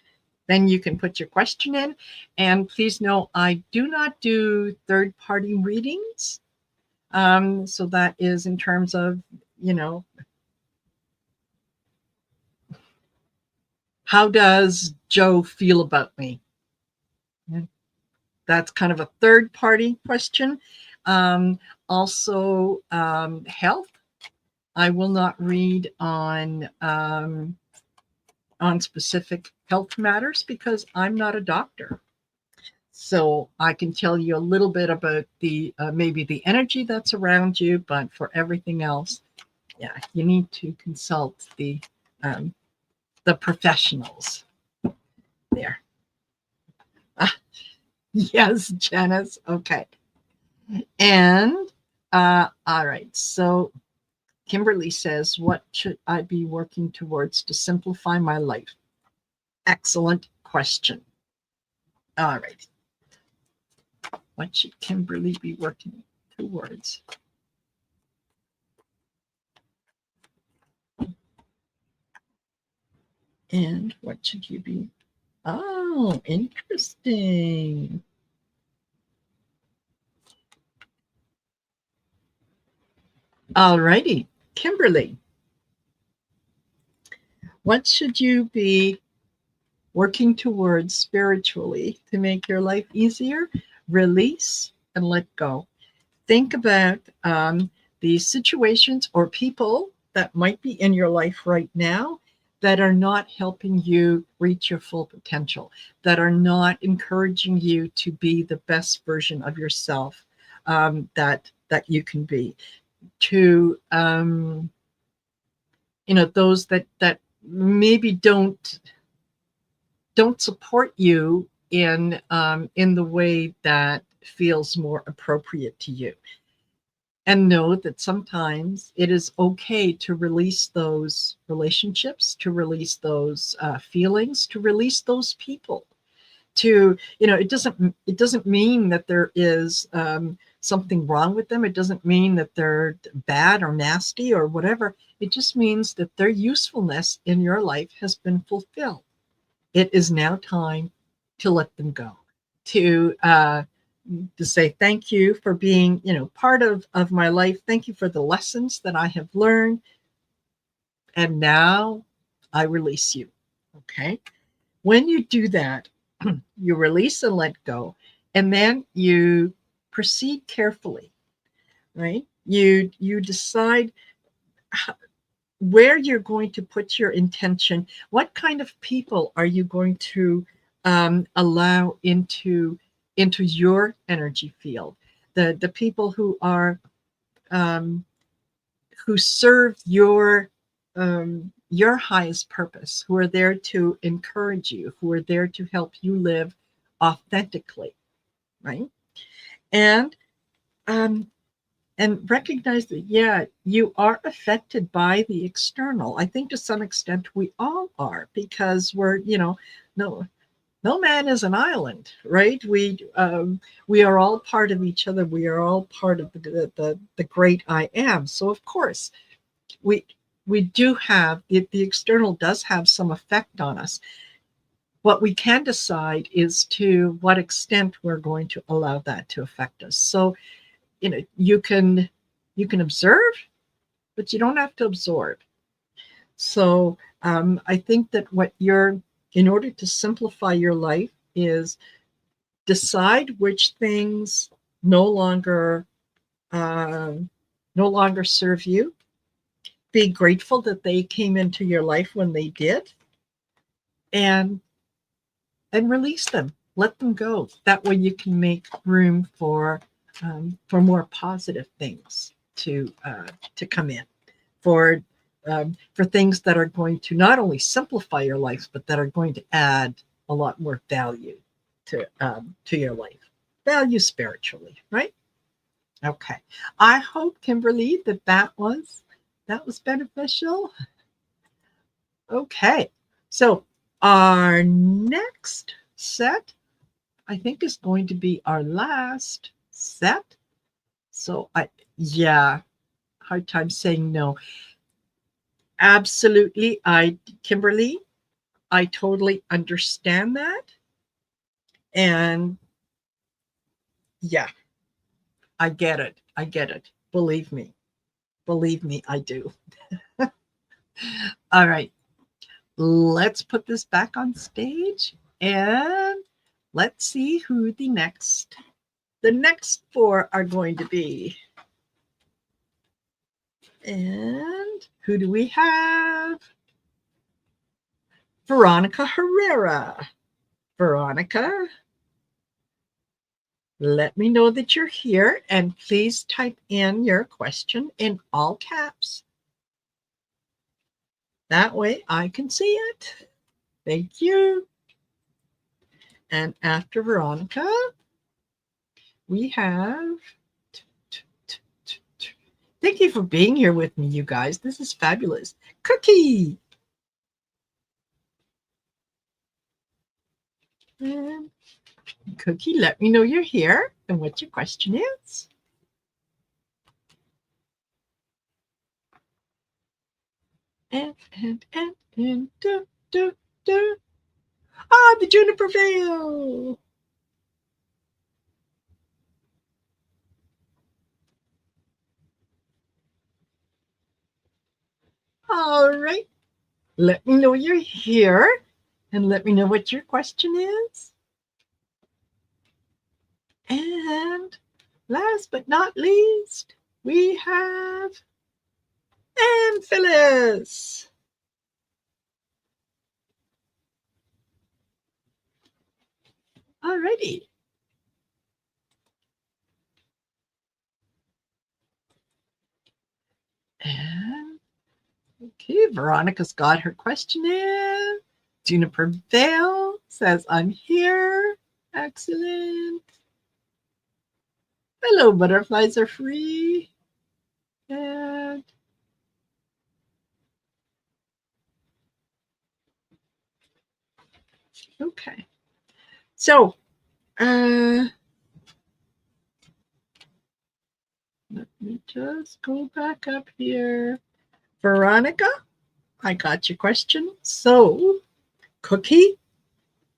then you can put your question in. And please know, I do not do third-party readings. So that is in terms of, how does Joe feel about me? That's kind of a third-party question. Also, health. I will not read on specific health matters because I'm not a doctor. So I can tell you a little bit about the maybe the energy that's around you, but for everything else, yeah, you need to consult the professionals. there. Yes, Janice. Okay. And all right. So Kimberly says, what should I be working towards to simplify my life? Excellent question. All right. What should Kimberly be working towards? And what should you be? Oh, interesting. All righty. Kimberly, what should you be working towards spiritually to make your life easier? Release and let go. Think about the situations or people that might be in your life right now that are not helping you reach your full potential, that are not encouraging you to be the best version of yourself that you can be. To those that maybe don't support you in the way that feels more appropriate to you. And know that sometimes it is okay to release those relationships, to release those feelings, to release those people. It doesn't mean that there is something wrong with them. It doesn't mean that they're bad or nasty or whatever. It just means that their usefulness in your life has been fulfilled. It is now time to let them go, to say thank you for being part of my life. Thank you for the lessons that I have learned, and now I release you. Okay, when you do that, you release and let go, and then you proceed carefully, right? You decide where you're going to put your intention. What kind of people are you going to allow into your energy field? The people who serve your highest purpose, who are there to encourage you, who are there to help you live authentically, right? And um, and recognize that, yeah, you are affected by the external. I think to some extent we all are, because we're, no no man is an island, right? We are all part of each other. We are all part of the great I am. So of course we we do have the external does have some effect on us. What we can decide is to what extent we're going to allow that to affect us. So you can observe, but you don't have to absorb. So I think that in order to simplify your life, is decide which things no longer uh, no longer serve you. Be grateful that they came into your life when they did, and release them. Let them go. That way, you can make room for more positive things to come in, for things that are going to not only simplify your life, but that are going to add a lot more value to your life. Value spiritually, right? Okay. I hope, Kimberly, that was beneficial. Okay. So our next set, I think, is going to be our last set. So yeah, hard time saying no. Absolutely. Kimberly, I totally understand that. And yeah, I get it. I get it. Believe me. Believe me, I do. All right. Let's put this back on stage, and let's see who the next four are going to be. And who do we have? Veronica Herrera. Veronica, let me know that you're here, and please type in your question in all caps. That way I can see it. Thank you. And after Veronica, we have. Thank you for being here with me, you guys. This is fabulous. Cookie. And Cookie, let me know you're here and what your question is. And do. Ah, the juniper veil. All right. Let me know you're here and let me know what your question is. And last but not least, we have Ann Phyllis. Alrighty. And okay, Veronica's got her question in. Juniper Vale says, I'm here. Excellent. Hello, butterflies are free. And okay. So, let me just go back up here. Veronica, I got your question. So, Cookie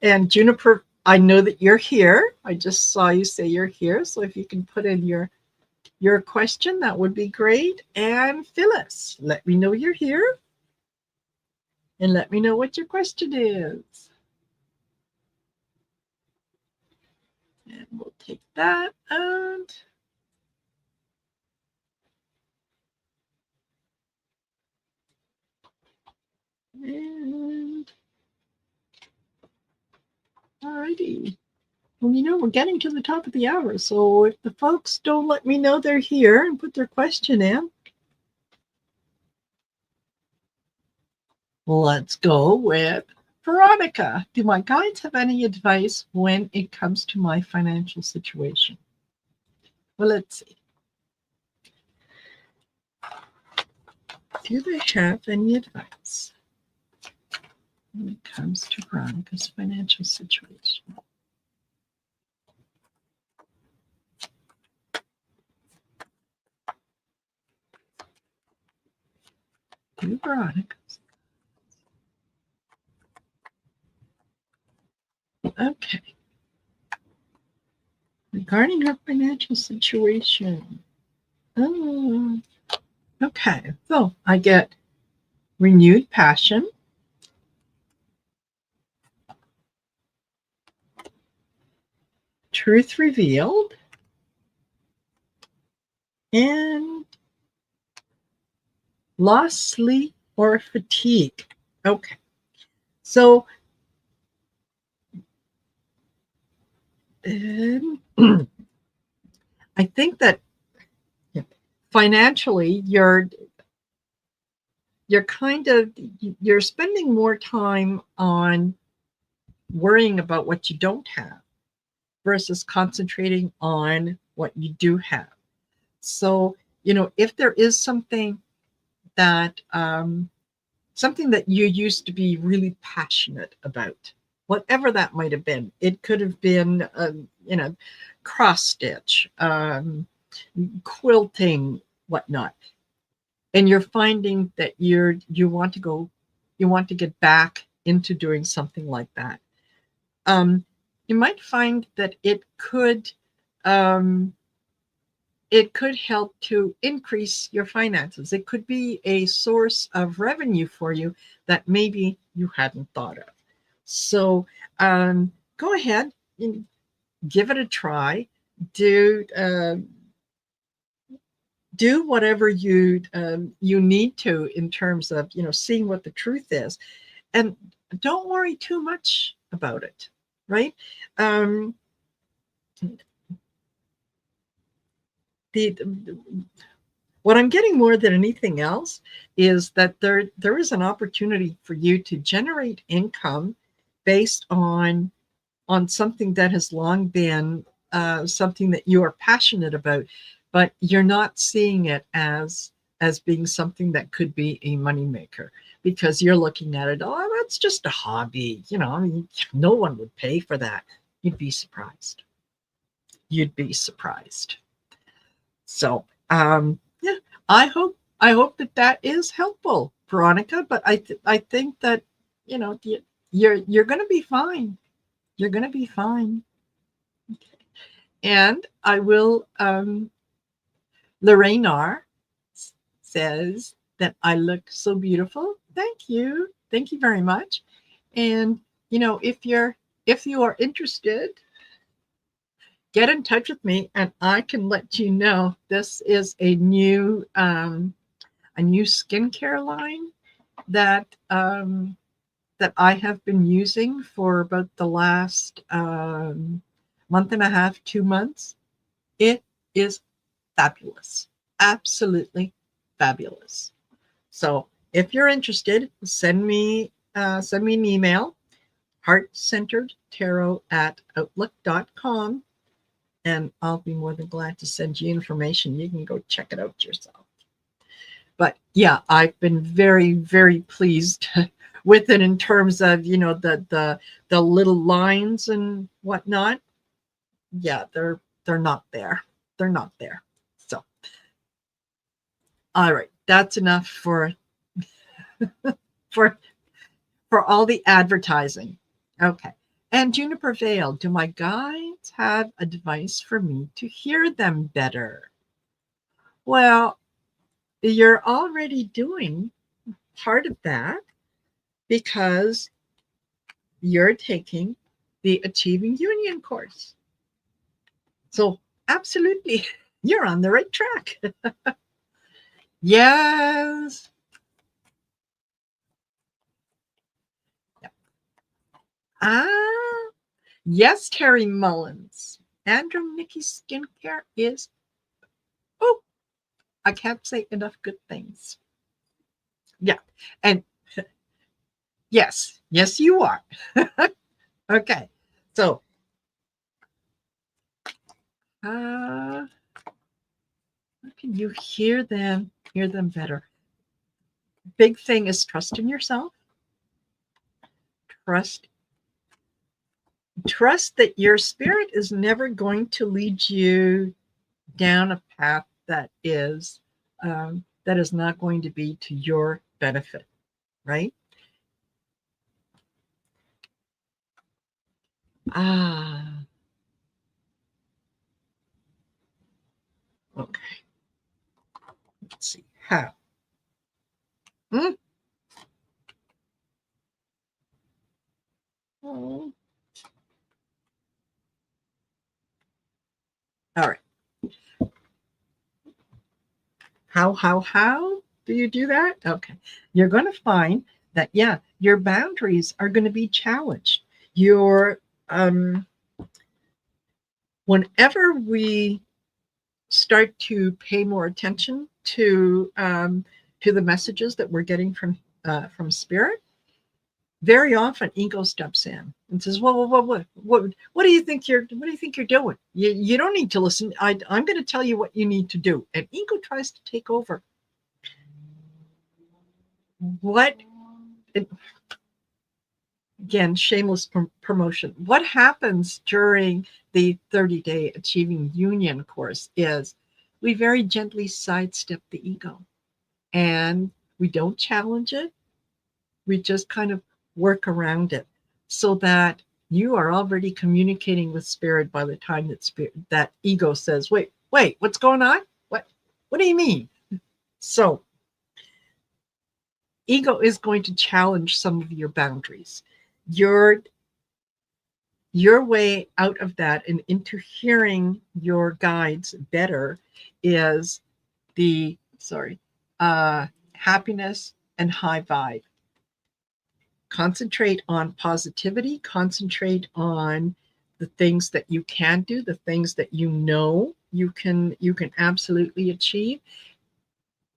and Juniper, I know that you're here. I just saw you say you're here. So if you can put in your question, that would be great. And Phyllis, let me know you're here. And let me know what your question is. And we'll take that out. And alrighty. Well, we're getting to the top of the hour. So if the folks don't let me know they're here and put their question in, let's go with Veronica. Do my guides have any advice when it comes to my financial situation? Well, let's see. Do they have any advice when it comes to Veronica's financial situation? Do Veronica's. Okay. Regarding her financial situation. Oh, okay. So I get renewed passion, truth revealed, and lost sleep or fatigue. Okay. So I think that financially you're spending more time on worrying about what you don't have versus concentrating on what you do have. So, if there is something that you used to be really passionate about, whatever that might have been, it could have been, cross stitch, quilting, whatnot, and you're finding that you want to get back into doing something like that. You might find that it could help to increase your finances. It could be a source of revenue for you that maybe you hadn't thought of. So go ahead and give it a try. Do whatever you need to in terms of seeing what the truth is, and don't worry too much about it. Right? What I'm getting more than anything else is that there is an opportunity for you to generate income based on on something that has long been something that you are passionate about, but you're not seeing it as being something that could be a moneymaker, because you're looking at it, oh, that's just a hobby. I mean, no one would pay for that. You'd be surprised. You'd be surprised. So, yeah, I hope that is helpful, Veronica. But I think that you're going to be fine. You're going to be fine. And I will. Lorraine R says that I look so beautiful. Thank you. Thank you very much. And if you are interested, get in touch with me and I can let you know. This is a new skincare line that that I have been using for about the last month and a half, 2 months. It is fabulous. Absolutely fabulous. So if you're interested, send me an email, heartcenteredtarot@outlook.com, and I'll be more than glad to send you information. You can go check it out yourself. But yeah, I've been very, very pleased with it in terms of the little lines and whatnot. Yeah, they're not there. They're not there. So, all right, that's enough for for all the advertising. Okay. And Juniper Vale, do my guides have advice for me to hear them better? Well, you're already doing part of that because you're taking the Achieving Union course. So, absolutely, you're on the right track. Yes. Ah, yes, Terry Mullins. Andrew Mickey's skincare is, oh, I can't say enough good things. Yeah. And yes, you are. Okay. So, how can you hear them better? Big thing is trust in yourself. Trust that your spirit is never going to lead you down a path that is not going to be to your benefit, right? Ah, okay. Let's see how. Hmm? Oh. All right. How do you do that? Okay. You're going to find that, yeah, your boundaries are going to be challenged. Your whenever we start to pay more attention to the messages that we're getting from spirit, very often ego steps in and says, "Well, what do you think you're doing? You don't need to listen. I'm going to tell you what you need to do." And ego tries to take over. What? Again, shameless promotion. What happens during the 30-day Achieving Union course is we very gently sidestep the ego, and we don't challenge it. We just kind of work around it so that you are already communicating with spirit by the time that ego says, wait, what's going on? What do you mean? So ego is going to challenge some of your boundaries. Your way out of that and into hearing your guides better is the happiness and high vibe. Concentrate on positivity, concentrate on the things that you can do, the things that you can absolutely achieve,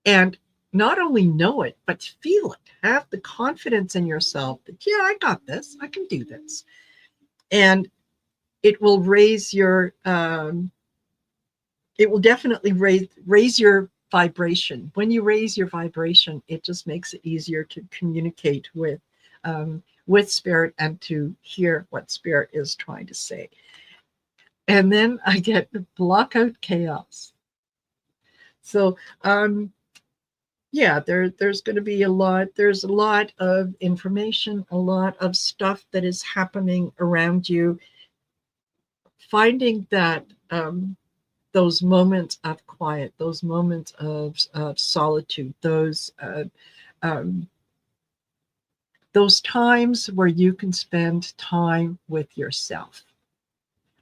and not only know it but feel it. Have the confidence in yourself that, yeah, I got this, I can do this. And it will raise your it will definitely raise your vibration. When you raise your vibration, it just makes it easier to communicate with spirit and to hear what spirit is trying to say. And then I get block out chaos. So yeah, there's going to be a lot. There's a lot of information, a lot of stuff that is happening around you. Finding that those moments of quiet, those moments of solitude, um, those times where you can spend time with yourself,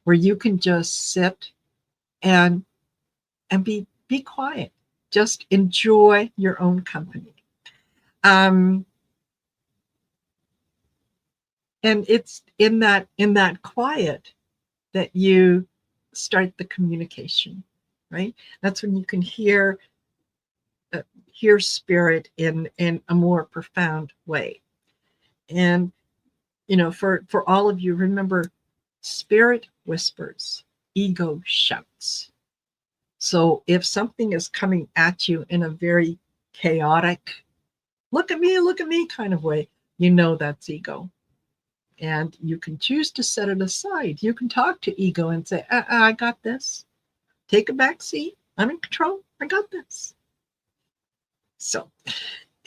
where you can just sit and be quiet, just enjoy your own company. Um, and it's in that quiet that you start the communication, right? That's when you can hear spirit in a more profound way. And for all of you, remember, spirit whispers, ego shouts. So if something is coming at you in a very chaotic, look at me kind of way, that's ego. And you can choose to set it aside. You can talk to ego and say, I got this. Take a back seat. I'm in control. I got this. So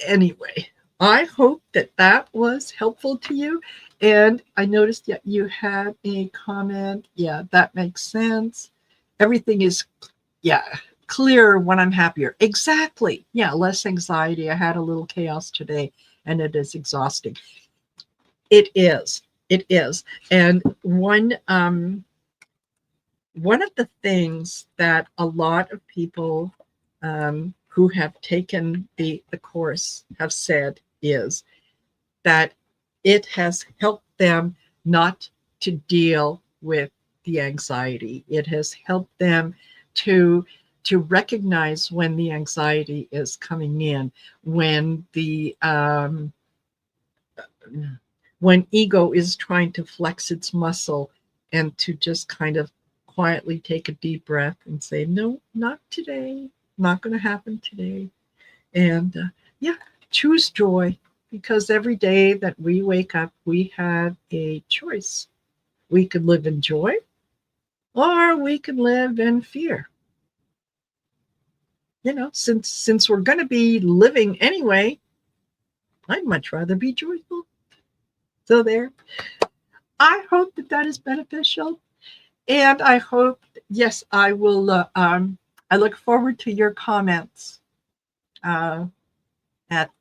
anyway, I hope that was helpful to you. And I noticed that you had a comment. Yeah, that makes sense. Everything is, clear when I'm happier. Exactly. Yeah, less anxiety. I had a little chaos today, and it is exhausting. It is. It is. And one of the things that a lot of people who have taken the course have said is that it has helped them not to deal with the anxiety. It has helped them to recognize when the anxiety is coming in, when when ego is trying to flex its muscle, and to just kind of quietly take a deep breath and say, no, not today, not going to happen today. And yeah, choose joy, because every day that we wake up, we have a choice. We could live in joy, or we can live in fear. Since we're going to be living anyway, I'd much rather be joyful. So there. I hope that is beneficial. And I hope, yes, I will. I look forward to your comments at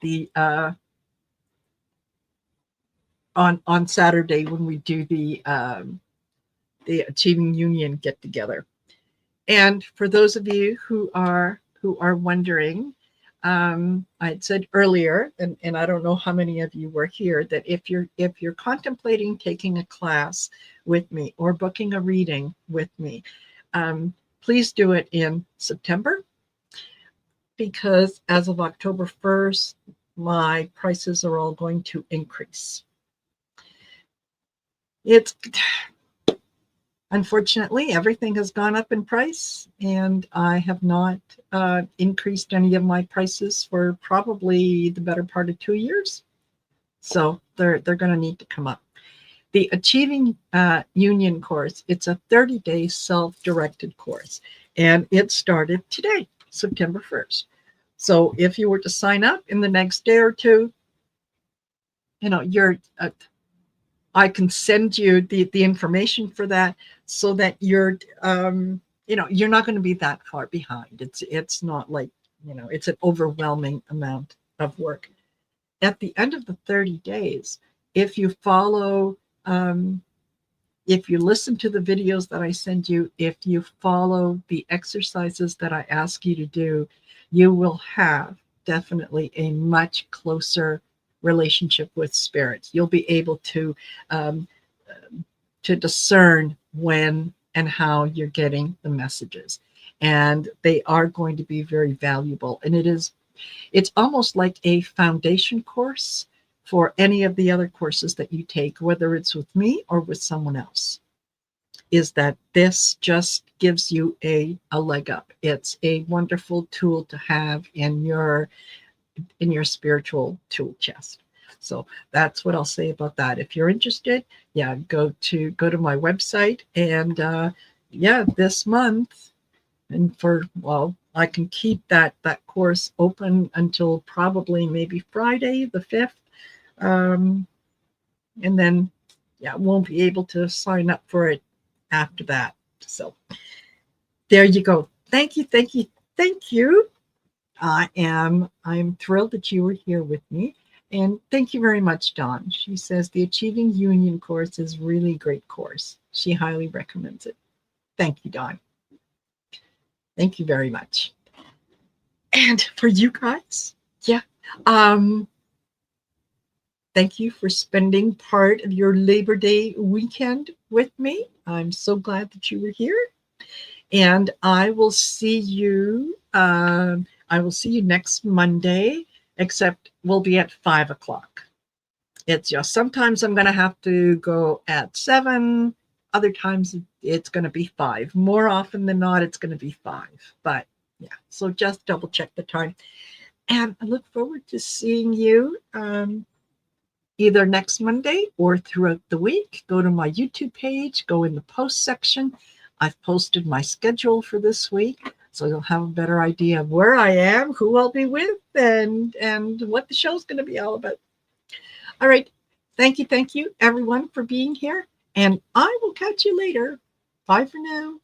the on Saturday when we do the Achieving Union get together. And for those of you who are wondering, I had said earlier, and I don't know how many of you were here, that if you're contemplating taking a class with me or booking a reading with me, please do it in September, because as of October 1st, my prices are all going to increase. It's unfortunately, everything has gone up in price, and I have not increased any of my prices for probably the better part of 2 years. So they're going to need to come up. The Achieving Union course, it's a 30-day self-directed course, and it started today, September 1st. So if you were to sign up in the next day or two, I can send you the information for that, so that you're not going to be that far behind. It's not like, it's an overwhelming amount of work. At the end of the 30 days, if you follow, if you listen to the videos that I send you, if you follow the exercises that I ask you to do, you will have definitely a much closer relationship with spirits. You'll be able to discern when and how you're getting the messages, and they are going to be very valuable. And it's almost like a foundation course for any of the other courses that you take, whether it's with me or with someone else. is that this just gives you a leg up. It's a wonderful tool to have in your spiritual tool chest. So that's what I'll say about that. If you're interested, yeah, go to my website, and yeah, this month, and I can keep that course open until probably maybe Friday the 5th. And then, yeah, won't be able to sign up for it after that. So there you go. Thank you, thank you, thank you. I'm thrilled that you were here with me. And thank you very much, Dawn. She says the Achieving Union course is really great course. She highly recommends it. Thank you, Dawn. Thank you very much. And for you guys, yeah, thank you for spending part of your Labor Day weekend with me. I'm so glad that you were here. And I will see you. I will see you next Monday, except we'll be at 5:00. It's just sometimes I'm going to have to go at 7. Other times it's going to be 5. More often than not, it's going to be 5. But yeah, so just double check the time. And I look forward to seeing you either next Monday or throughout the week. Go to my YouTube page, go in the post section. I've posted my schedule for this week, so you'll have a better idea of where I am, who I'll be with, and what the show's going to be all about. All right. Thank you, everyone, for being here. And I will catch you later. Bye for now.